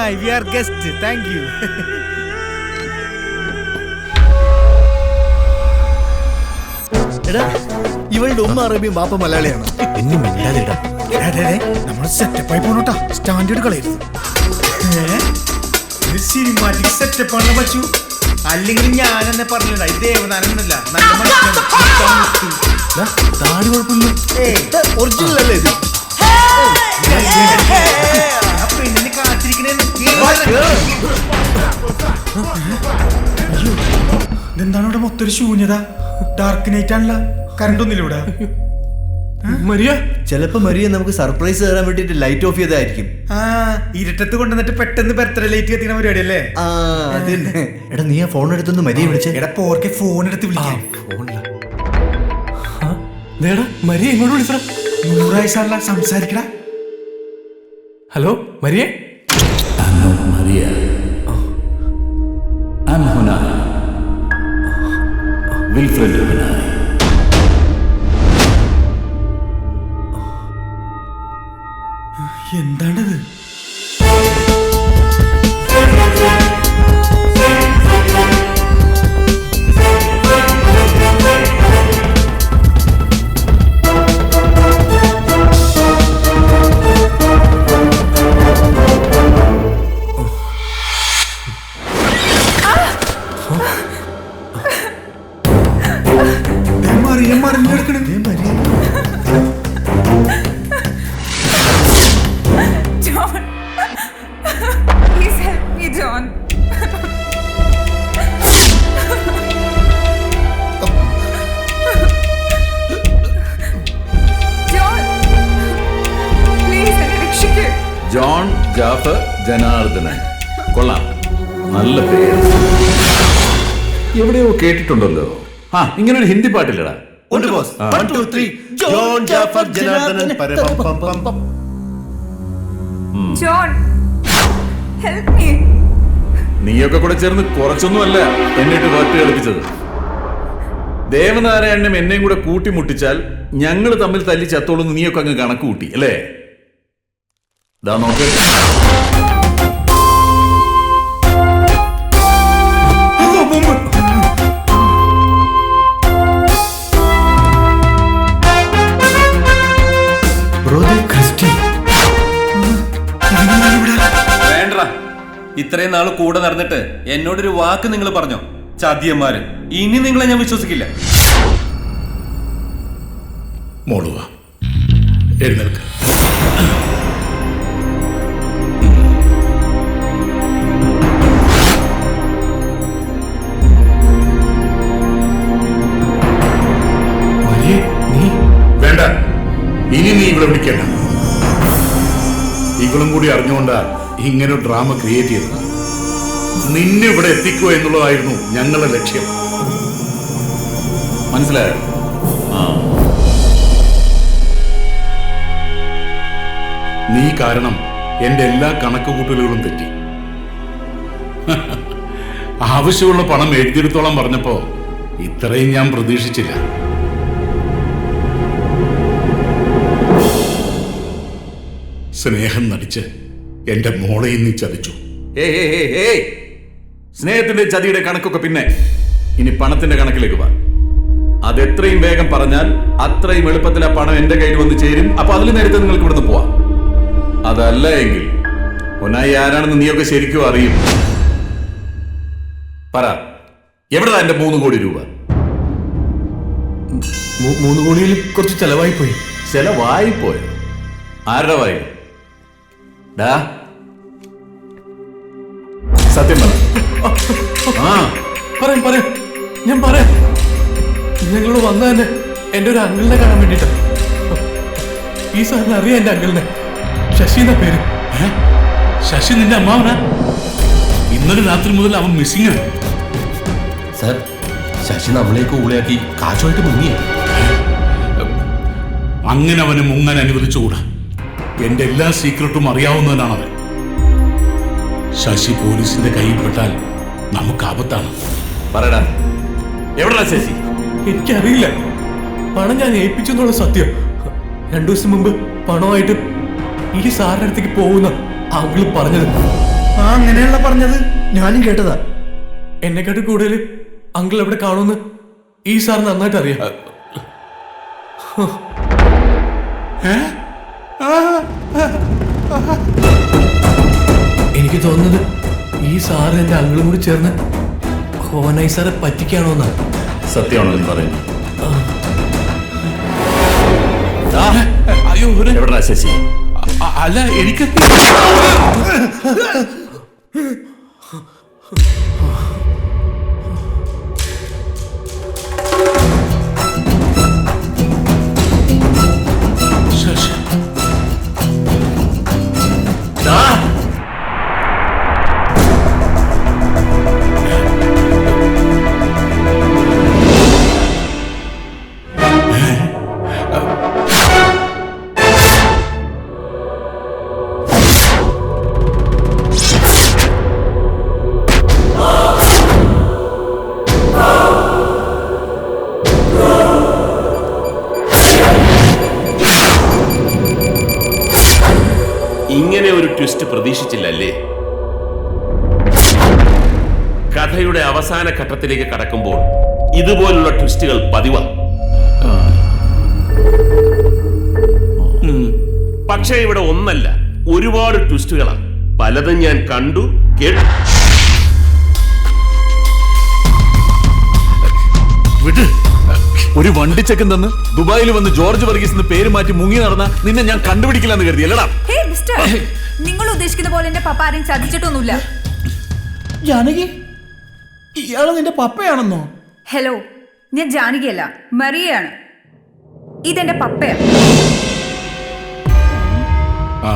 Hi, we are guests. Thank you. എടാ ഇവളുടെ ഉമ്മ അറബിയും ബാപ്പ മലയാളിയാണ്. നമ്മുടെ സെറ്റപ്പായി പോണോട്ടാ. സ്റ്റാൻഡേർഡ് കളയരുത്. സിനിമാറ്റിക് സെറ്റപ്പാണ് പറ്റൂ. അല്ലെങ്കിൽ ഞാൻ എന്നെ പറഞ്ഞില്ല. ഇത് ദേവനാനല്ല, നല്ല താടി കുഴപ്പമില്ല. ഒറിജിനൽ അല്ലേ ഇത്? പെണ്ണിനെ കാത്തിരിക്കണേ. ഇതെന്താണ് ഇവിടെ മൊത്തം ഒരു ശൂന്യത? ഡാർക്ക് നൈറ്റ് ആണല്ല, കറണ്ട് ഒന്നുമില്ല ഇവിടെ. മരിയ ചിലപ്പോ മരിയ നമുക്ക് സർപ്രൈസ് തരാൻ വേണ്ടിട്ട് ലൈറ്റ് ഓഫ് ചെയ്തായിരിക്കും. ഇരുട്ടത്ത് കൊണ്ടുവന്നിട്ട് പെട്ടെന്ന് ബർത്ത്ഡേ ലൈറ്റ് കത്തിക്കുന്ന പരിപാടി അല്ലേ? എടാ നീ ആ ഫോൺ എടുത്തൊന്ന് മരിയ വിളിച്ചേ. എടാ പോർക്കെ ഫോൺ എടുത്ത് വിളിക്കാം. മരിയ എങ്ങോട്ട് വിളിച്ചടാ? 100 വയസ്സാണല്ല, സംസാരിക്കടാ. Hello Maria. എന്താണത്? John, please help me, John. John, please രക്ഷിക്കൂ. ജോൺ ജാഫർ ജനാർദ്ദനൻ. കൊള്ളാം, നല്ല പേര്. എവിടെയോ കേട്ടിട്ടുണ്ടല്ലോ. ഇങ്ങനൊരു ഹിന്ദി പാട്ടില്ലടാ. ഉണ്ട് ബോസ്. 1 2 3 ജോൺ ജാഫർ ജനാർദ്ദനൻ പരപം പം പം പം. John, help me. നീയൊക്കെ കൂടെ ചേർന്ന് കുറച്ചൊന്നുമല്ല എന്നിട്ട് വട്ട് കളിപ്പിച്ചത്. ദേവനാരായണനും എന്നെയും കൂടെ കൂട്ടിമുട്ടിച്ചാൽ ഞങ്ങൾ തമ്മിൽ തല്ലി ചത്തോളൂന്ന് നീയൊക്കെ അങ്ങ് കണക്ക് കൂട്ടി അല്ലേ? ദാ നോക്ക്. വേണ്ട, ഇത്രയും നാള് കൂടെ നടന്നിട്ട് എന്നോടൊരു വാക്ക് നിങ്ങൾ പറഞ്ഞോ? ചതിയന്മാര്. ഇനി നിങ്ങളെ ഞാൻ വിശ്വസിക്കില്ല. മോളുവാ, എഴുന്നേൽക്ക്. വേണ്ട, ഇനി നീ ഇവിടെ വിളിക്കണ്ട. ഇവളും കൂടി അറിഞ്ഞുകൊണ്ടാ ഇങ്ങനെ ഡ്രാമ ക്രിയേറ്റ് ചെയ്തത്. നിന്നെ ഇവിടെ എത്തിക്കുക എന്നുള്ളതായിരുന്നു ഞങ്ങളുടെ ലക്ഷ്യം. മനസ്സിലായോ? നീ കാരണം എന്റെ എല്ലാ കണക്കുകൂട്ടലുകളും തെറ്റി. ആവശ്യമുള്ള പണം എഴുതിയെടുത്തോളം പറഞ്ഞപ്പോ ഇത്രയും ഞാൻ പ്രതീക്ഷിച്ചില്ല. സ്നേഹം നടിച്ച് എന്റെ മോളെ നീ ചതിച്ചു. സ്നേഹത്തിന്റെ ചതിയുടെ കണക്കൊക്കെ പിന്നെ. ഇനി പണത്തിന്റെ കണക്കിലേക്ക് വാ. അതെത്രയും വേഗം പറഞ്ഞാൽ അത്രയും എളുപ്പത്തിൽ ആ പണം എന്റെ കയ്യിൽ വന്ന് ചേരും. അപ്പൊ അതിൽ നേരത്തെ നിങ്ങൾക്ക് ഇവിടുന്ന് പോവാം. അതല്ല എങ്കിൽ ഒന്നായി ആരാണെന്ന് നീയൊക്കെ ശരിക്കും അറിയും. പറ, എവിടെടാ എന്റെ 3 കോടി രൂപ? 3 കോടിയിൽ കുറച്ച് ചെലവായി പോയി. ചെലവായി പോയോ? ആരുടെ വായി? ഡാ സത്യം പറയാം ഞാൻ പറയാം. ഞങ്ങളോട് വന്ന തന്നെ എന്റെ ഒരു അങ്കിളിനെ കാണാൻ വേണ്ടിട്ടാ. ഈ സാറിന് അറിയാം എന്റെ അങ്കിളിനെ. ശശി എന്ന പേര്. ശശി നിന്റെ അമ്മാവനാ? ഇന്നലെ രാത്രി മുതൽ അവൻ മിസ്സിംഗ് ആണ്. സർ, ശശി നമ്മളേക്ക് ഊളയാക്കി കാശുമായിട്ട് മുങ്ങിയ. അങ്ങനെ അവന് മുങ്ങാൻ അനുവദിച്ചുകൂടാ. എന്റെ എല്ലാ സീക്രട്ടും അറിയാവുന്നവനാണ് അവൻ. ശശി പോലീസിന്റെ കയ്യിൽപ്പെട്ടാൽ നമുക്ക് ആപത്താണ്. പറയടാ, എവിടെടാ ശശി? എനിക്കറിയില്ല. പണം ഞാൻ ഏൽപ്പിച്ചു എന്നുള്ള സത്യം. 2 ദിവസം മുമ്പ് പണമായിട്ട് ഈ സാറിന്റെ അടുത്തേക്ക് പോകുന്ന അങ്കിള് പറഞ്ഞത്. ആ അങ്ങനെയല്ല പറഞ്ഞത്. ഞാനും കേട്ടതാ. എന്നെക്കാട്ട് കൂടുതൽ അങ്കിൾ എവിടെ കാണുമെന്ന് ഈ സാർ നന്നായിട്ട് അറിയാം. എനിക്ക് തോന്നുന്നത് ഈ സാറ് എന്റെ അങ്കിളും കൂടി ചേർന്ന് ഹോനായി സാറെ പറ്റിക്കാണോ എന്നാ. സത്യമാണോ എന്ന് പറയുന്നു? അയ്യോ എവിടാ ശശി? അല്ല എനിക്ക് ശശി ഇങ്ങനെ ഒരു ട്വിസ്റ്റ് പ്രതീക്ഷിച്ചില്ലല്ലേ? കഥയുടെ അവസാന ഘട്ടത്തിലേക്ക് കടക്കുമ്പോൾ ഇതുപോലുള്ള ട്വിസ്റ്റുകൾ പതിവാണ്. പക്ഷേ ഇവിടെ ഒന്നല്ല, ഒരുപാട് ട്വിസ്റ്റുകളാണ്. പലതും ഞാൻ കണ്ടു കേട്ടു. വിട്. ഒരു വണ്ടിച്ചക്കൻ തന്ന് ദുബായിൽ വന്ന് ജോർജ് വർഗീസ് എന്ന് പേര് മാറ്റി മുങ്ങി നടന്ന നിന്നെ ഞാൻ കണ്ടുപിടിക്കില്ലെന്ന് കരുതി അല്ലടാ? ഹേ മിസ്റ്റർ, നിങ്ങൾ ഉദ്ദേശിക്കുന്ന പോലെ എന്റെ പപ്പ ആരെയും ചതിച്ചിട്ടൊന്നുമില്ല. ജാനകി, ഇയാള് നിന്റെ പപ്പയാണെന്നോ? ഹലോ, ഞാൻ ജാനകിയല്ല, മറിയയാണ്. ഇതെന്റെ പപ്പയാണ്. ആ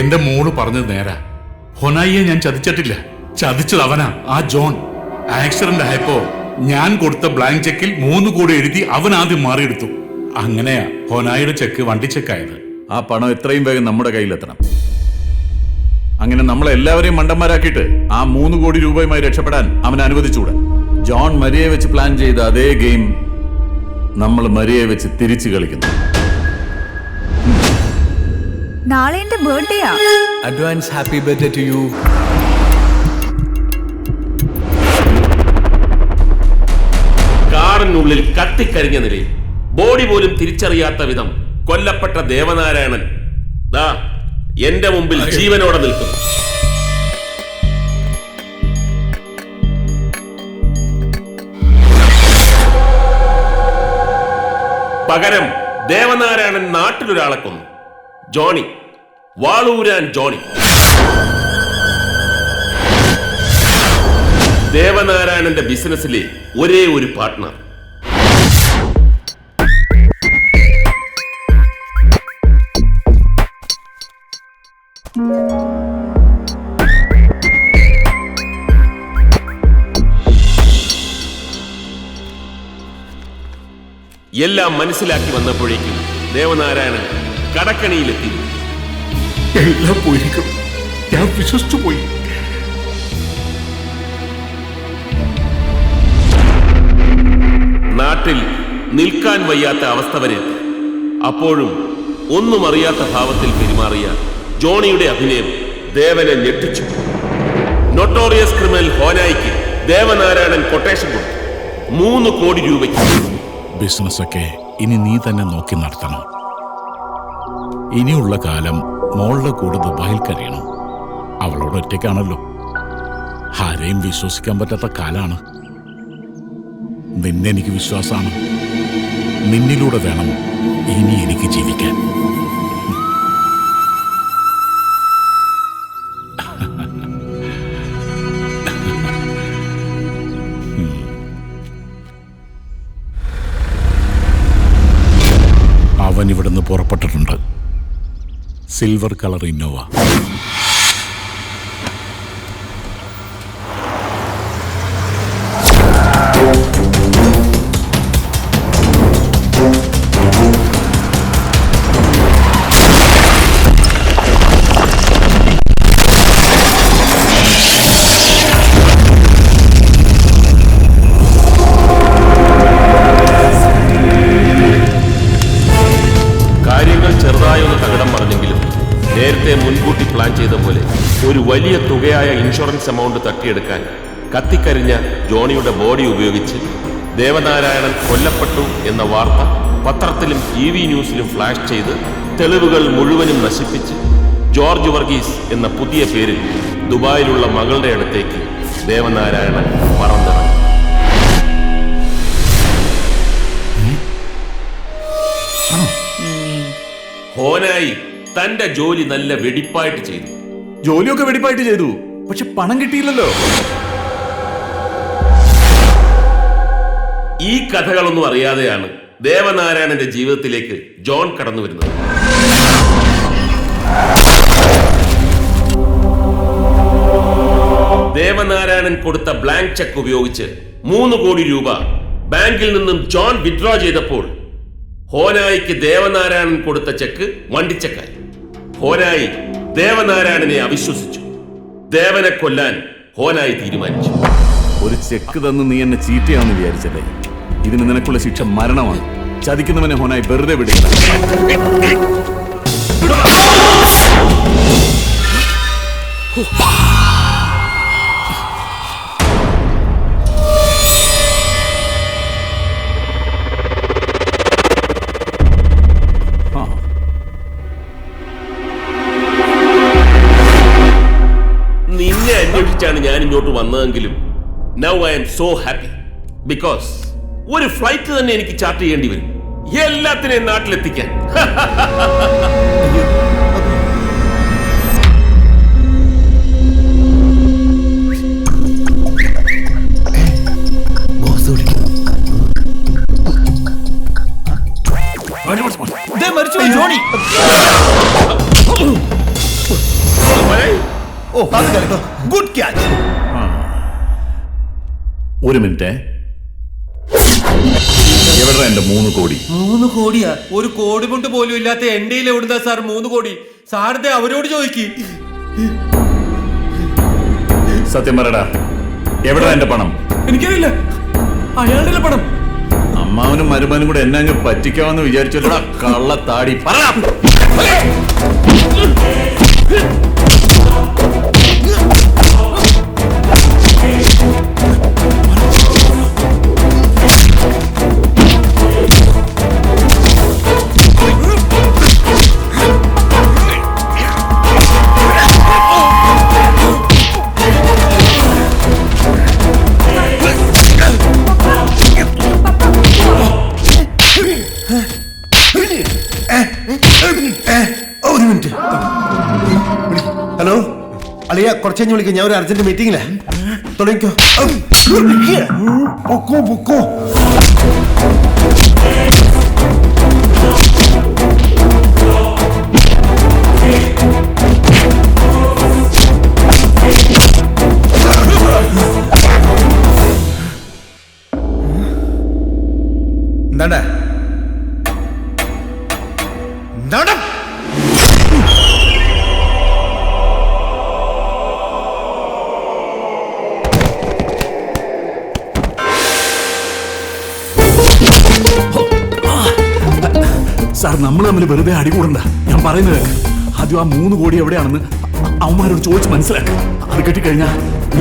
എന്റെ മോള് പറഞ്ഞത് നേരാ. ഹൊനായിയെ ഞാൻ ചതിച്ചിട്ടില്ല. ചതിച്ചത് അവനാ, ആ ജോൺ. ആക്സിഡന്റ് ആയപ്പോ ഞാൻ കൊടുത്ത ബ്ലാങ്ക് ചെക്കിൽ 3 കോടി എഴുതി അവൻ ആദ്യം മാറിയെടുത്തു. അങ്ങനെയാ ഹൊനായിയുടെ ചെക്ക് വണ്ടി ചെക്കായത്. ആ പണം എത്രയും വേഗം നമ്മുടെ കയ്യിലെത്തണം. അങ്ങനെ നമ്മളെല്ലാവരെയും മണ്ടന്മാരാക്കിയിട്ട് ആ 3 കോടി രൂപയുമായി രക്ഷപ്പെടാൻ അവൻ അനുവദിച്ചുകൂടെ? ജോൺ മരിയെ വെച്ച് പ്ലാൻ ചെയ്ത അതേ ഗെയിം നമ്മൾ മരിയെ വെച്ച് തിരിച്ചു കളിക്കുന്നു. നാളെ എന്റെ ബർത്ത്ഡേയാ. Advance happy birthday to you. കാറിനുള്ളിൽ കത്തിക്കരിഞ്ഞ നിലയിൽ ബോഡി പോലും തിരിച്ചറിയാത്ത വിധം കൊല്ലപ്പെട്ട ദേവനാരായണൻ ദാ എന്റെ മുമ്പിൽ ജീവനോടെ നിൽക്കുന്നു. പകരം ദേവനാരായണൻ നാട്ടിലൊരാളെ കൊന്നു. Johnny, Valooran Johnny. ദേവനാരായണന്റെ ബിസിനസ്സിലെ ഒരേ ഒരു പാർട്ട്ണർ. എല്ലാം മനസ്സിലാക്കി വന്നപ്പോഴേക്കും ദേവനാരായണൻ കടക്കണിയിലെത്തി. എല്ലാം പോയിരിക്കും. ഞാൻ വിശ്വസിച്ചു പോയി. നാട്ടിൽ നിൽക്കാൻ വയ്യാത്ത അവസ്ഥ വരെ എത്തി. അപ്പോഴും ഒന്നും അറിയാത്ത ഭാവത്തിൽ പെരുമാറിയ ജോണിയുടെ അഭിനയം ദേവനെ ഞെട്ടിച്ചു. നൊട്ടോറിയസ് ക്രിമിനൽ ഹോനായിക്ക് ദേവനാരായണൻ കൊട്ടേഷൻ കൊടുത്തു 3 കോടി രൂപയ്ക്ക്. ബിസിനസ്സൊക്കെ ഇനി നീ തന്നെ നോക്കി നടത്തണം. ഇനിയുള്ള കാലം മോളുടെ കൂടെ ദുബായിൽ കഴിയണം. അവളോട് ഒറ്റയ്ക്കാണല്ലോ. ആരെയും വിശ്വസിക്കാൻ പറ്റാത്ത കാലാണ്. നിന്നെ എനിക്ക് വിശ്വാസമാണ്. നിന്നിലൂടെ വേണം ഇനി എനിക്ക് ജീവിക്കാൻ. അവൻ ഇവിടുന്ന് പുറപ്പെട്ടിട്ടുണ്ട്. Silver colour Innova. കാര്യങ്ങൾ ചെറുതായൊന്ന് തകിടം പറഞ്ഞെങ്കിലും നേരത്തെ മുൻകൂട്ടി പ്ലാൻ ചെയ്ത പോലെ ഒരു വലിയ തുകയായ ഇൻഷുറൻസ് എമൗണ്ട് തട്ടിയെടുക്കാൻ കത്തിക്കരിഞ്ഞ ജോണിയുടെ ബോഡി ഉപയോഗിച്ച് ദേവനാരായണൻ കൊല്ലപ്പെട്ടു എന്ന വാർത്ത പത്രത്തിലും TV ന്യൂസിലും ഫ്ലാഷ് ചെയ്ത് തെളിവുകൾ മുഴുവനും നശിപ്പിച്ച് ജോർജ് വർഗീസ് എന്ന പുതിയ പേരിൽ ദുബായിലുള്ള മകളുടെ അടുത്തേക്ക് ദേവനാരായണൻ പറന്നിറങ്ങി. ഹോനായി തന്റെ ജോലി നല്ല വെടിപ്പായിട്ട് ചെയ്തു. ജോലിയൊക്കെ വെടിപ്പായിട്ട് ചെയ്തു, പക്ഷെ പണം കിട്ടിയില്ലല്ലോ. ഈ കഥകളൊന്നും അറിയാതെയാണ് ദേവനാരായണന്റെ ജീവിതത്തിലേക്ക് ജോൺ കടന്നു വരുന്നത്. ദേവനാരായണൻ കൊടുത്ത ബ്ലാങ്ക് ചെക്ക് ഉപയോഗിച്ച് 3 കോടി രൂപ ബാങ്കിൽ നിന്നും ജോൺ വിഡ്രോ ചെയ്തപ്പോൾ ഹോനായിക്ക് ദേവനാരായണൻ കൊടുത്ത ചെക്ക് വണ്ടിച്ചെക്കായി. ഹോനായി ദേവനാരായണനെ അവിശ്വസിച്ചു. ദേവനെ കൊല്ലാൻ ഹോനായി തീരുമാനിച്ചു. ഒരു ചെക്ക് തന്ന് നീ എന്നെ ചീറ്റയാണെന്ന് വിചാരിച്ചല്ലേ? ഇതിന് നിനക്കുള്ള ശിക്ഷ മരണമാണ്. ചതിക്കുന്നവനെ ഹോനായി വെറുതെ വിടുക. നിന്നെ അന്വേഷിച്ചാണ് ഞാൻ ഇങ്ങോട്ട് വന്നതെങ്കിലും now I am so happy. Because ഒരു ഫ്ലൈറ്റ് തന്നെ എനിക്ക് ചാർട്ട് ചെയ്യേണ്ടി വരും എല്ലാത്തിനെയും നാട്ടിലെത്തിക്കാൻ. Johnny good catch. ഒരു മിനിറ്റ്, എവിടെ എന്റെ 3 കോടി? 3 കോടിയാ? 1 കോടി കൊണ്ട് പോലും ഇല്ലാത്ത എന്റെ എവിടുന്നാ സാർ 3 കോടി? സാറിന്റെ അവരോട് ചോദിക്ക്. സത്യം പറയടാ, എവിടെ എന്റെ പണം? എനിക്കറിയില്ല, അയാളുടെ പണം. അമ്മാവനും മരുമാനും കൂടെ എന്നെ അങ്ങ് പറ്റിക്കാമെന്ന് വിചാരിച്ചല്ലോടാ കള്ള താടി. പറ. ഒരു മിനിറ്റ്. ഹലോ അളിയ, കുറച്ച് കഴിഞ്ഞ് വിളിക്കാം. ഞാൻ ഒരു അർജന്റ് മീറ്റിംഗിലാ. തുടങ്ങിക്കോ. പൊക്കോ പൊക്കോ. എന്താണ്ടാ എന്താണ്ടാ? സാർ, നമ്മൾ തമ്മിൽ വെറുതെ അടികൂടണ്ട. ഞാൻ പറയുന്നത് ആദ്യം ആ 3 കോടി എവിടെയാണെന്ന് അവന്മാരോട് ചോദിച്ച് മനസ്സിലാക്കുക. അത് കിട്ടിക്കഴിഞ്ഞാൽ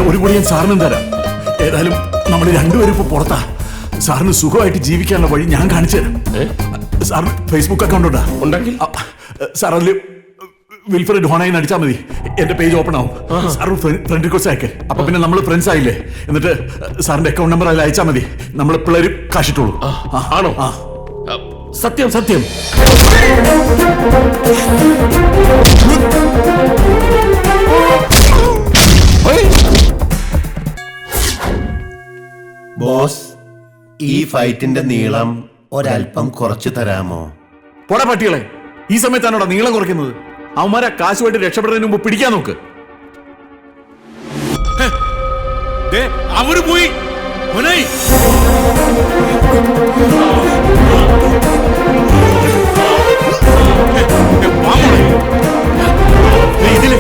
1 കോടി ഞാൻ സാറിനും തരാം. ഏതായാലും നമ്മൾ രണ്ടുപേരും ഇപ്പൊ പുറത്താ. സാറിന് സുഖമായിട്ട് ജീവിക്കാനുള്ള വഴി ഞാൻ കാണിച്ചു തരാം. സാറിന് ഫേസ്ബുക്ക് അക്കൗണ്ട് ഉണ്ടെങ്കിൽ സാർ അതിൽ വിൽഫ്രഡ് ഹോണായി അടിച്ചാൽ മതി, എന്റെ പേജ് ഓപ്പൺ ആവും. സാർ ഫ്രണ്ട് റിക്വസ്റ്റ് അയക്കേ. അപ്പൊ പിന്നെ നമ്മൾ ഫ്രണ്ട്സ് ആയില്ലേ. എന്നിട്ട് സാറിന്റെ അക്കൗണ്ട് നമ്പർ അതിൽ അയച്ചാൽ മതി. നമ്മൾ പിള്ളേരും കാശിട്ടുള്ളൂ. ആണോ? സത്യം സത്യം. ബോസ്, ഈ ഫൈറ്റിന്റെ നീളം ഒരല്പം കുറച്ചു തരാമോ? പോടാ പട്ടികളെ, ഈ സമയത്താണോടാ നീളം കുറയ്ക്കുന്നത്? അവന്മാരെ കാശുമായിട്ട് രക്ഷപ്പെടുന്നതിന് മുമ്പ് പിടിക്കാൻ നോക്ക്. അവര് പോയി. ഇതില്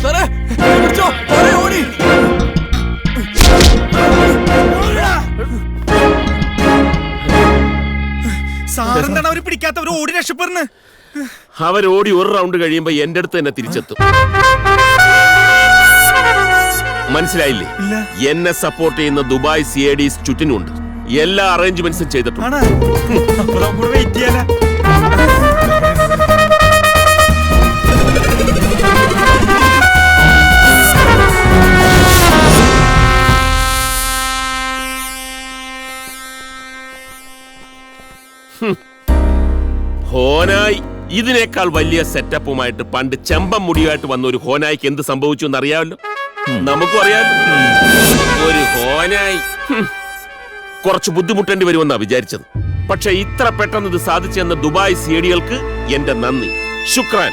സാറേ, പിടിച്ചോ, ഓടി, ഓടി. സാറെന്താണ് അവര് പിടിക്കാത്തവർ ഓടി രക്ഷപ്പെടുന്നു? അവരോടി ഒരു റൗണ്ട് കഴിയുമ്പോ എന്റെ അടുത്ത് തന്നെ തിരിച്ചെത്തും. മനസ്സിലായില്ലേ? എന്നെ സപ്പോർട്ട് ചെയ്യുന്ന ദുബായ് CIDs ചുറ്റിനുണ്ട്. എല്ലാ അറേഞ്ച്മെന്റ്സും ചെയ്തിട്ടുണ്ട്. അപ്പൊ നമുക്ക് വെയിറ്റ് ചെയ്യാനാ. ഹോനായി ഇതിനേക്കാൾ വലിയ സെറ്റപ്പുമായിട്ട് പണ്ട് ചെമ്പം മുടിയായിട്ട് വന്ന ഒരു ഹോനായിക്ക് എന്ത് സംഭവിച്ചു എന്നറിയാമല്ലോ. നമുക്കും അറിയാമല്ലോ. ഒരു ഹോനായി കുറച്ച് ബുദ്ധിമുട്ടേണ്ടി വരുമെന്നാ വിചാരിച്ചത്. പക്ഷെ ഇത്ര പെട്ടെന്ന് ഇത് സാധിച്ചെന്ന ദുബായ് CIDകൾക്ക് എന്റെ നന്ദി. ശുക്രാൻ.